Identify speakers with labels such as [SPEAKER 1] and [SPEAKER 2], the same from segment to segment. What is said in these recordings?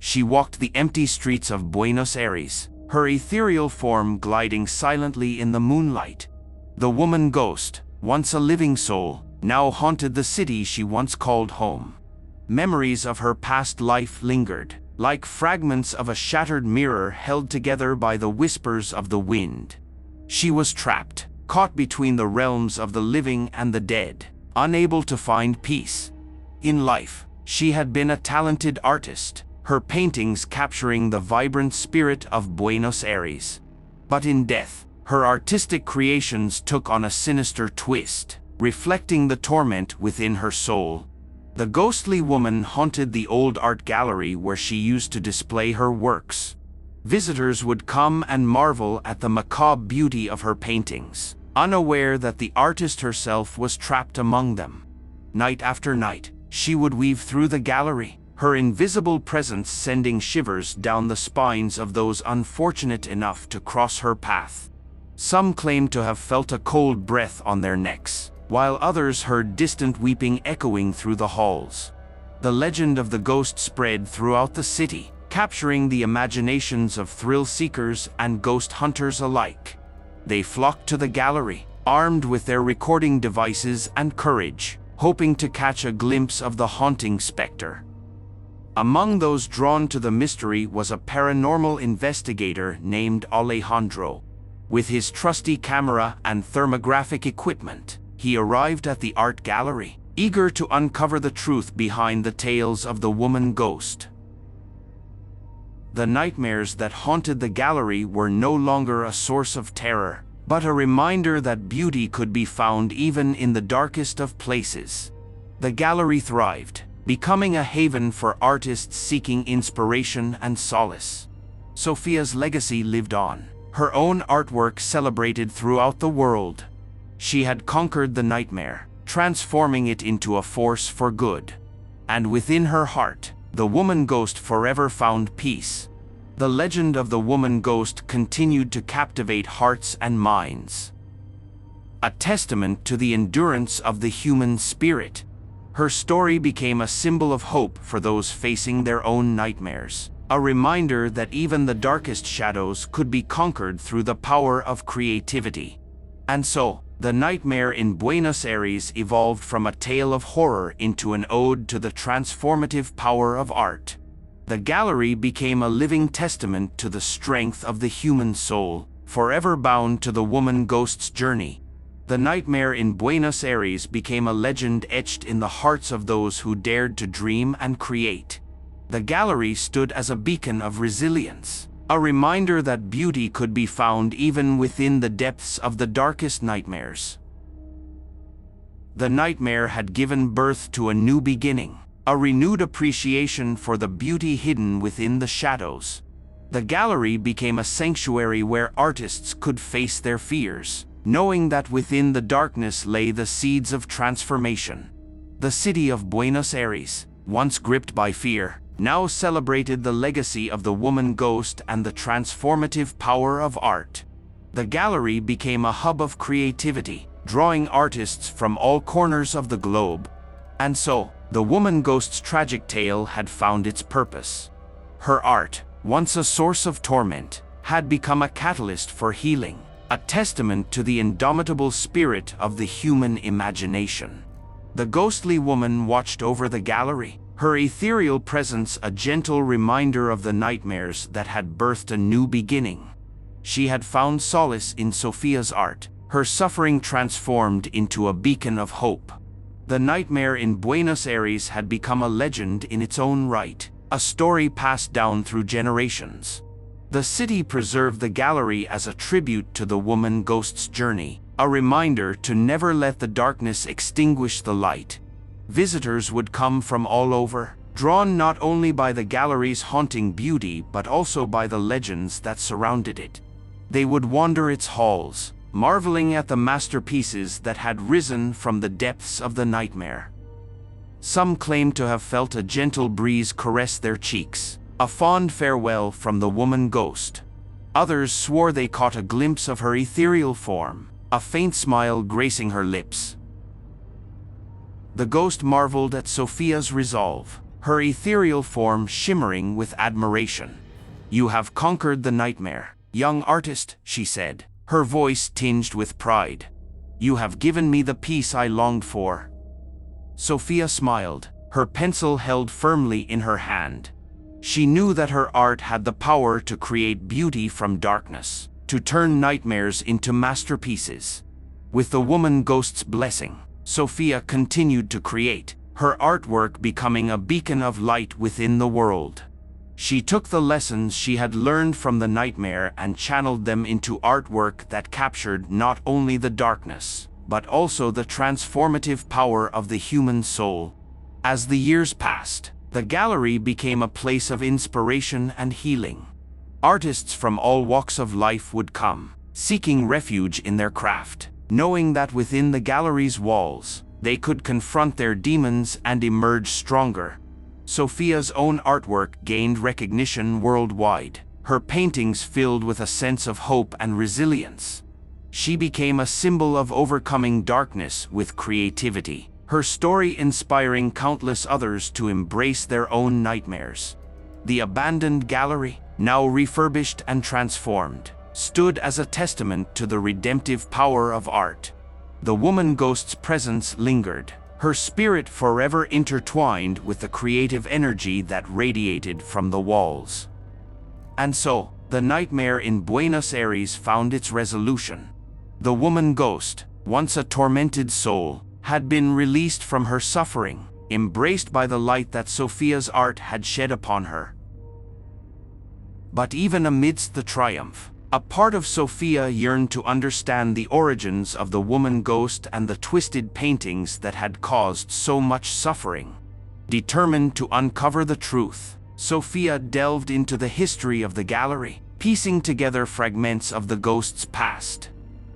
[SPEAKER 1] she walked the empty streets of Buenos Aires, her ethereal form gliding silently in the moonlight. The woman ghost, once a living soul, now haunted the city she once called home. Memories of her past life lingered, like fragments of a shattered mirror held together by the whispers of the wind. She was trapped, caught between the realms of the living and the dead, unable to find peace. In life, she had been a talented artist, her paintings capturing the vibrant spirit of Buenos Aires. But in death, her artistic creations took on a sinister twist, reflecting the torment within her soul. The ghostly woman haunted the old art gallery where she used to display her works. Visitors would come and marvel at the macabre beauty of her paintings, unaware that the artist herself was trapped among them. Night after night, she would weave through the gallery, her invisible presence sending shivers down the spines of those unfortunate enough to cross her path. Some claimed to have felt a cold breath on their necks, while others heard distant weeping echoing through the halls. The legend of the ghost spread throughout the city, capturing the imaginations of thrill-seekers and ghost hunters alike. They flocked to the gallery, armed with their recording devices and courage, hoping to catch a glimpse of the haunting specter. Among those drawn to the mystery was a paranormal investigator named Alejandro. With his trusty camera and thermographic equipment, he arrived at the art gallery, eager to uncover the truth behind the tales of the woman ghost. The nightmares that haunted the gallery were no longer a source of terror, but a reminder that beauty could be found even in the darkest of places. The gallery thrived, becoming a haven for artists seeking inspiration and solace. Sophia's legacy lived on, her own artwork celebrated throughout the world. She had conquered the nightmare, transforming it into a force for good. And within her heart, the woman ghost forever found peace. The legend of the woman ghost continued to captivate hearts and minds. A testament to the endurance of the human spirit, her story became a symbol of hope for those facing their own nightmares, a reminder that even the darkest shadows could be conquered through the power of creativity. And so, the nightmare in Buenos Aires evolved from a tale of horror into an ode to the transformative power of art. The gallery became a living testament to the strength of the human soul, forever bound to the woman ghost's journey. The nightmare in Buenos Aires became a legend etched in the hearts of those who dared to dream and create. The gallery stood as a beacon of resilience, a reminder that beauty could be found even within the depths of the darkest nightmares. The nightmare had given birth to a new beginning, a renewed appreciation for the beauty hidden within the shadows. The gallery became a sanctuary where artists could face their fears, knowing that within the darkness lay the seeds of transformation. The city of Buenos Aires, once gripped by fear, now celebrated the legacy of the woman ghost and the transformative power of art. The gallery became a hub of creativity, drawing artists from all corners of the globe. And so, the woman ghost's tragic tale had found its purpose. Her art, once a source of torment, had become a catalyst for healing, a testament to the indomitable spirit of the human imagination. The ghostly woman watched over the gallery, her ethereal presence a gentle reminder of the nightmares that had birthed a new beginning. She had found solace in Sophia's art, her suffering transformed into a beacon of hope. The nightmare in Buenos Aires had become a legend in its own right, a story passed down through generations. The city preserved the gallery as a tribute to the woman ghost's journey, a reminder to never let the darkness extinguish the light. Visitors would come from all over, drawn not only by the gallery's haunting beauty but also by the legends that surrounded it. They would wander its halls, marveling at the masterpieces that had risen from the depths of the nightmare. Some claimed to have felt a gentle breeze caress their cheeks, a fond farewell from the woman ghost. Others swore they caught a glimpse of her ethereal form, a faint smile gracing her lips. The ghost marveled at Sophia's resolve, her ethereal form shimmering with admiration. "You have conquered the nightmare, young artist," she said, her voice tinged with pride. "You have given me the peace I longed for." Sophia smiled, her pencil held firmly in her hand. She knew that her art had the power to create beauty from darkness, to turn nightmares into masterpieces. With the woman ghost's blessing, Sophia continued to create, her artwork becoming a beacon of light within the world. She took the lessons she had learned from the nightmare and channeled them into artwork that captured not only the darkness, but also the transformative power of the human soul. As the years passed, the gallery became a place of inspiration and healing. Artists from all walks of life would come, seeking refuge in their craft, knowing that within the gallery's walls, they could confront their demons and emerge stronger. Sophia's own artwork gained recognition worldwide, her paintings filled with a sense of hope and resilience. She became a symbol of overcoming darkness with creativity, her story inspiring countless others to embrace their own nightmares. The abandoned gallery, now refurbished and transformed, stood as a testament to the redemptive power of art. The woman ghost's presence lingered, her spirit forever intertwined with the creative energy that radiated from the walls. And so, the nightmare in Buenos Aires found its resolution. The woman ghost, once a tormented soul, had been released from her suffering, embraced by the light that Sophia's art had shed upon her. But even amidst the triumph, a part of Sophia yearned to understand the origins of the woman ghost and the twisted paintings that had caused so much suffering. Determined to uncover the truth, Sophia delved into the history of the gallery, piecing together fragments of the ghost's past.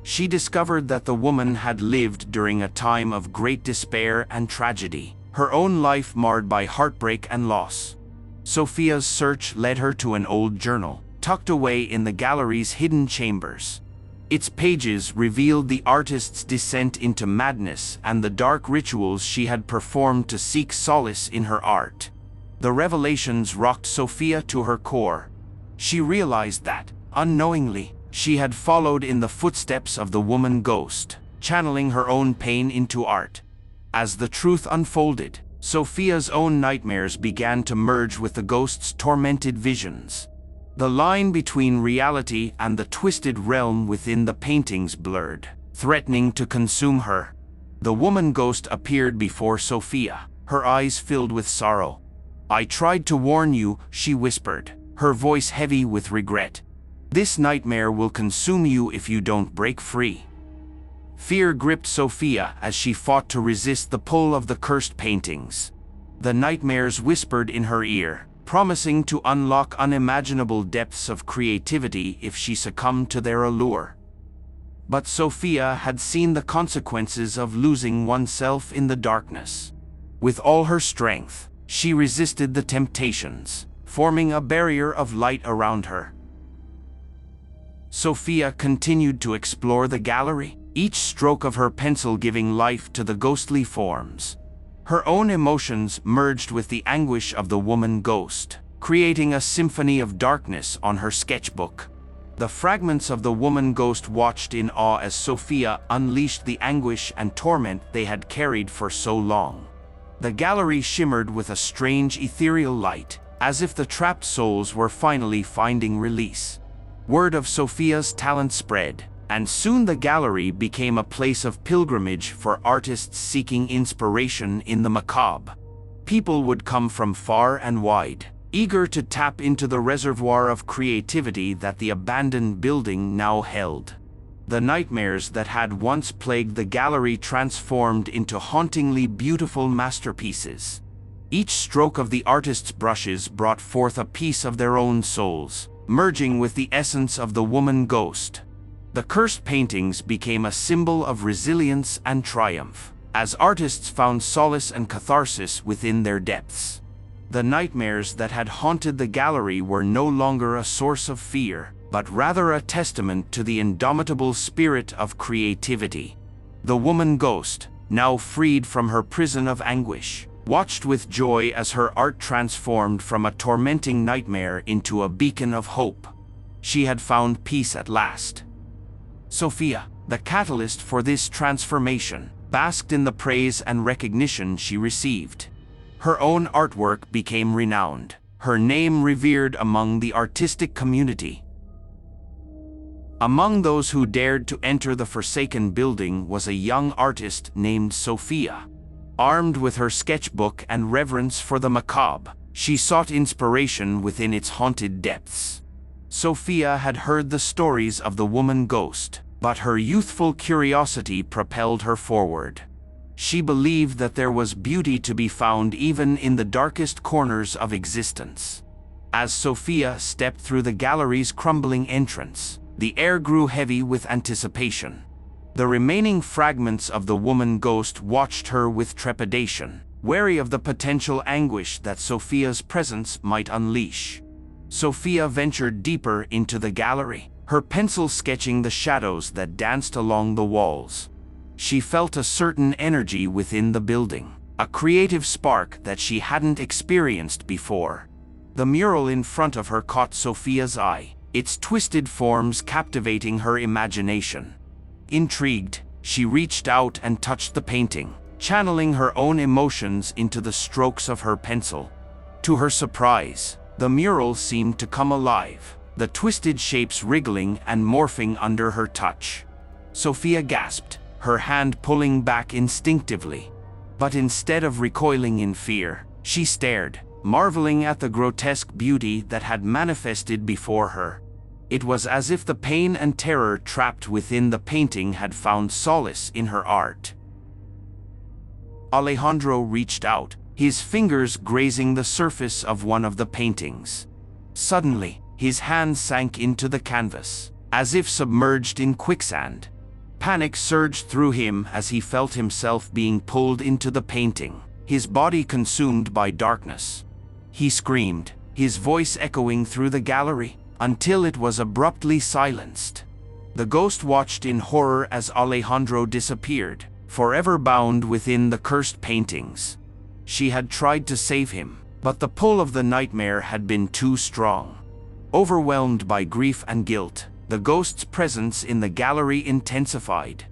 [SPEAKER 1] She discovered that the woman had lived during a time of great despair and tragedy, her own life marred by heartbreak and loss. Sophia's search led her to an old journal, tucked away in the gallery's hidden chambers. Its pages revealed the artist's descent into madness and the dark rituals she had performed to seek solace in her art. The revelations rocked Sophia to her core. She realized that, unknowingly, she had followed in the footsteps of the woman ghost, channeling her own pain into art. As the truth unfolded, Sophia's own nightmares began to merge with the ghost's tormented visions. The line between reality and the twisted realm within the paintings blurred, threatening to consume her. The woman ghost appeared before Sophia, her eyes filled with sorrow. "I tried to warn you," she whispered, her voice heavy with regret. "This nightmare will consume you if you don't break free." Fear gripped Sophia as she fought to resist the pull of the cursed paintings. The nightmares whispered in her ear, promising to unlock unimaginable depths of creativity if she succumbed to their allure. But Sophia had seen the consequences of losing oneself in the darkness. With all her strength, she resisted the temptations, forming a barrier of light around her. Sophia continued to explore the gallery, each stroke of her pencil giving life to the ghostly forms. Her own emotions merged with the anguish of the woman ghost, creating a symphony of darkness on her sketchbook. The fragments of the woman ghost watched in awe as Sophia unleashed the anguish and torment they had carried for so long. The gallery shimmered with a strange ethereal light, as if the trapped souls were finally finding release. Word of Sophia's talent spread, and soon the gallery became a place of pilgrimage for artists seeking inspiration in the macabre. People would come from far and wide, eager to tap into the reservoir of creativity that the abandoned building now held. The nightmares that had once plagued the gallery transformed into hauntingly beautiful masterpieces. Each stroke of the artist's brushes brought forth a piece of their own souls, merging with the essence of the woman ghost. The cursed paintings became a symbol of resilience and triumph, as artists found solace and catharsis within their depths. The nightmares that had haunted the gallery were no longer a source of fear, but rather a testament to the indomitable spirit of creativity. The woman ghost, now freed from her prison of anguish, watched with joy as her art transformed from a tormenting nightmare into a beacon of hope. She had found peace at last. Sophia, the catalyst for this transformation, basked in the praise and recognition she received. Her own artwork became renowned, her name revered among the artistic community. Among those who dared to enter the forsaken building was a young artist named Sophia. Armed with her sketchbook and reverence for the macabre, she sought inspiration within its haunted depths. Sophia had heard the stories of the woman ghost, but her youthful curiosity propelled her forward. She believed that there was beauty to be found even in the darkest corners of existence. As Sophia stepped through the gallery's crumbling entrance, the air grew heavy with anticipation. The remaining fragments of the woman ghost watched her with trepidation, wary of the potential anguish that Sophia's presence might unleash. Sophia ventured deeper into the gallery, her pencil sketching the shadows that danced along the walls. She felt a certain energy within the building, a creative spark that she hadn't experienced before. The mural in front of her caught Sophia's eye, its twisted forms captivating her imagination. Intrigued, she reached out and touched the painting, channeling her own emotions into the strokes of her pencil. To her surprise, the mural seemed to come alive, the twisted shapes wriggling and morphing under her touch. Sophia gasped, her hand pulling back instinctively. But instead of recoiling in fear, she stared, marveling at the grotesque beauty that had manifested before her. It was as if the pain and terror trapped within the painting had found solace in her art. Alejandro reached out, his fingers grazing the surface of one of the paintings. Suddenly, his hand sank into the canvas, as if submerged in quicksand. Panic surged through him as he felt himself being pulled into the painting, his body consumed by darkness. He screamed, his voice echoing through the gallery, until it was abruptly silenced. The ghost watched in horror as Alejandro disappeared, forever bound within the cursed paintings. She had tried to save him, but the pull of the nightmare had been too strong. Overwhelmed by grief and guilt, the ghost's presence in the gallery intensified.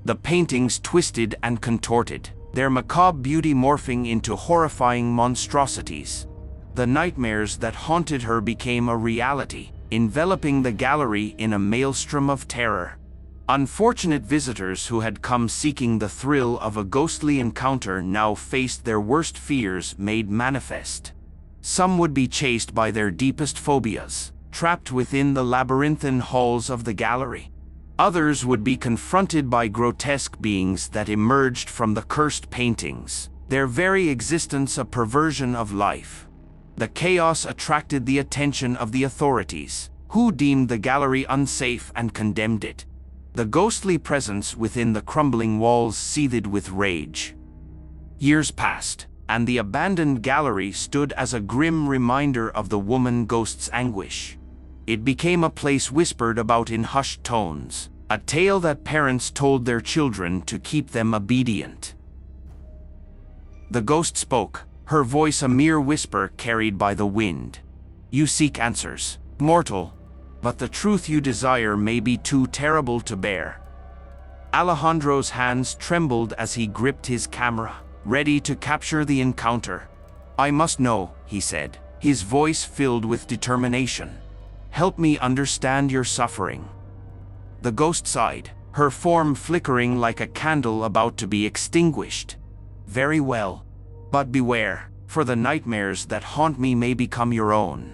[SPEAKER 1] The paintings twisted and contorted, their macabre beauty morphing into horrifying monstrosities. The nightmares that haunted her became a reality, enveloping the gallery in a maelstrom of terror. Unfortunate visitors who had come seeking the thrill of a ghostly encounter now faced their worst fears made manifest. Some would be chased by their deepest phobias, trapped within the labyrinthine halls of the gallery. Others would be confronted by grotesque beings that emerged from the cursed paintings, their very existence a perversion of life. The chaos attracted the attention of the authorities, who deemed the gallery unsafe and condemned it. The ghostly presence within the crumbling walls seethed with rage. Years passed, and the abandoned gallery stood as a grim reminder of the woman ghost's anguish. It became a place whispered about in hushed tones, a tale that parents told their children to keep them obedient. The ghost spoke, her voice a mere whisper carried by the wind. You seek answers, mortal, but the truth you desire may be too terrible to bear. Alejandro's hands trembled as he gripped his camera, ready to capture the encounter. I must know, he said, his voice filled with determination. Help me understand your suffering. The ghost sighed, her form flickering like a candle about to be extinguished. Very well. But beware, for the nightmares that haunt me may become your own.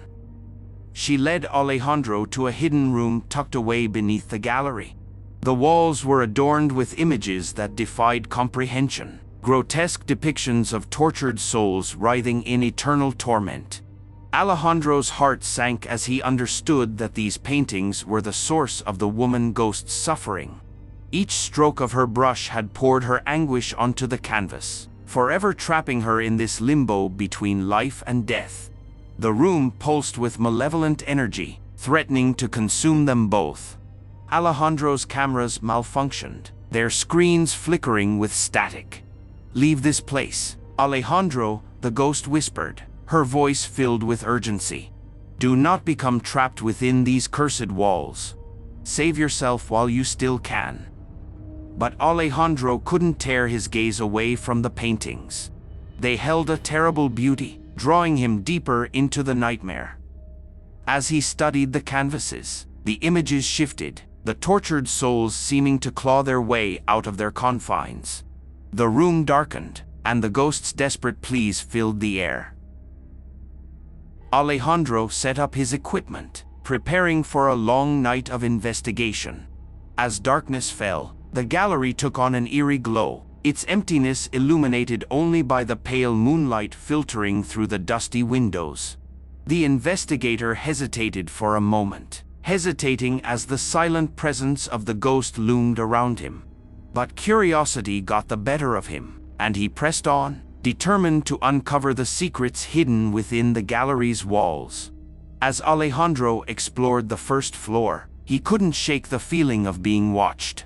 [SPEAKER 1] She led Alejandro to a hidden room tucked away beneath the gallery. The walls were adorned with images that defied comprehension, grotesque depictions of tortured souls writhing in eternal torment. Alejandro's heart sank as he understood that these paintings were the source of the woman ghost's suffering. Each stroke of her brush had poured her anguish onto the canvas, forever trapping her in this limbo between life and death. The room pulsed with malevolent energy, threatening to consume them both. Alejandro's cameras malfunctioned, their screens flickering with static. Leave this place, Alejandro, the ghost whispered, her voice filled with urgency. Do not become trapped within these cursed walls. Save yourself while you still can. But Alejandro couldn't tear his gaze away from the paintings. They held a terrible beauty, drawing him deeper into the nightmare. As he studied the canvases, the images shifted, the tortured souls seeming to claw their way out of their confines. The room darkened, and the ghost's desperate pleas filled the air. Alejandro set up his equipment, preparing for a long night of investigation. As darkness fell, the gallery took on an eerie glow, its emptiness illuminated only by the pale moonlight filtering through the dusty windows. The investigator hesitated for a moment, hesitating as the silent presence of the ghost loomed around him. But curiosity got the better of him, and he pressed on, determined to uncover the secrets hidden within the gallery's walls. As Alejandro explored the first floor, he couldn't shake the feeling of being watched.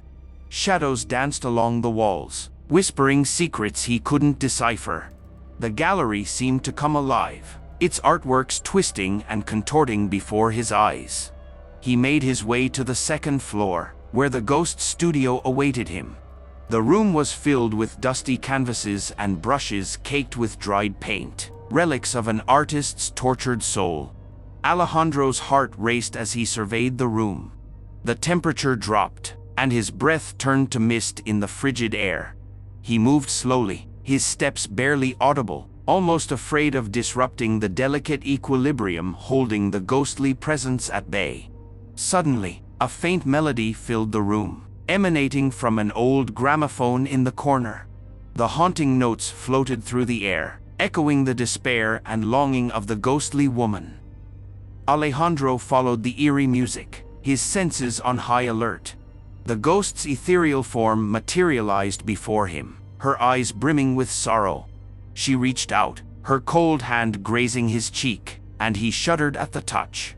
[SPEAKER 1] Shadows danced along the walls, whispering secrets he couldn't decipher. The gallery seemed to come alive, its artworks twisting and contorting before his eyes. He made his way to the second floor, where the ghost studio awaited him. The room was filled with dusty canvases and brushes caked with dried paint, relics of an artist's tortured soul. Alejandro's heart raced as he surveyed the room. The temperature dropped, and his breath turned to mist in the frigid air. He moved slowly, his steps barely audible, almost afraid of disrupting the delicate equilibrium holding the ghostly presence at bay. Suddenly, a faint melody filled the room, emanating from an old gramophone in the corner. The haunting notes floated through the air, echoing the despair and longing of the ghostly woman. Alejandro followed the eerie music, his senses on high alert. The ghost's ethereal form materialized before him, her eyes brimming with sorrow. She reached out, her cold hand grazing his cheek, and he shuddered at the touch.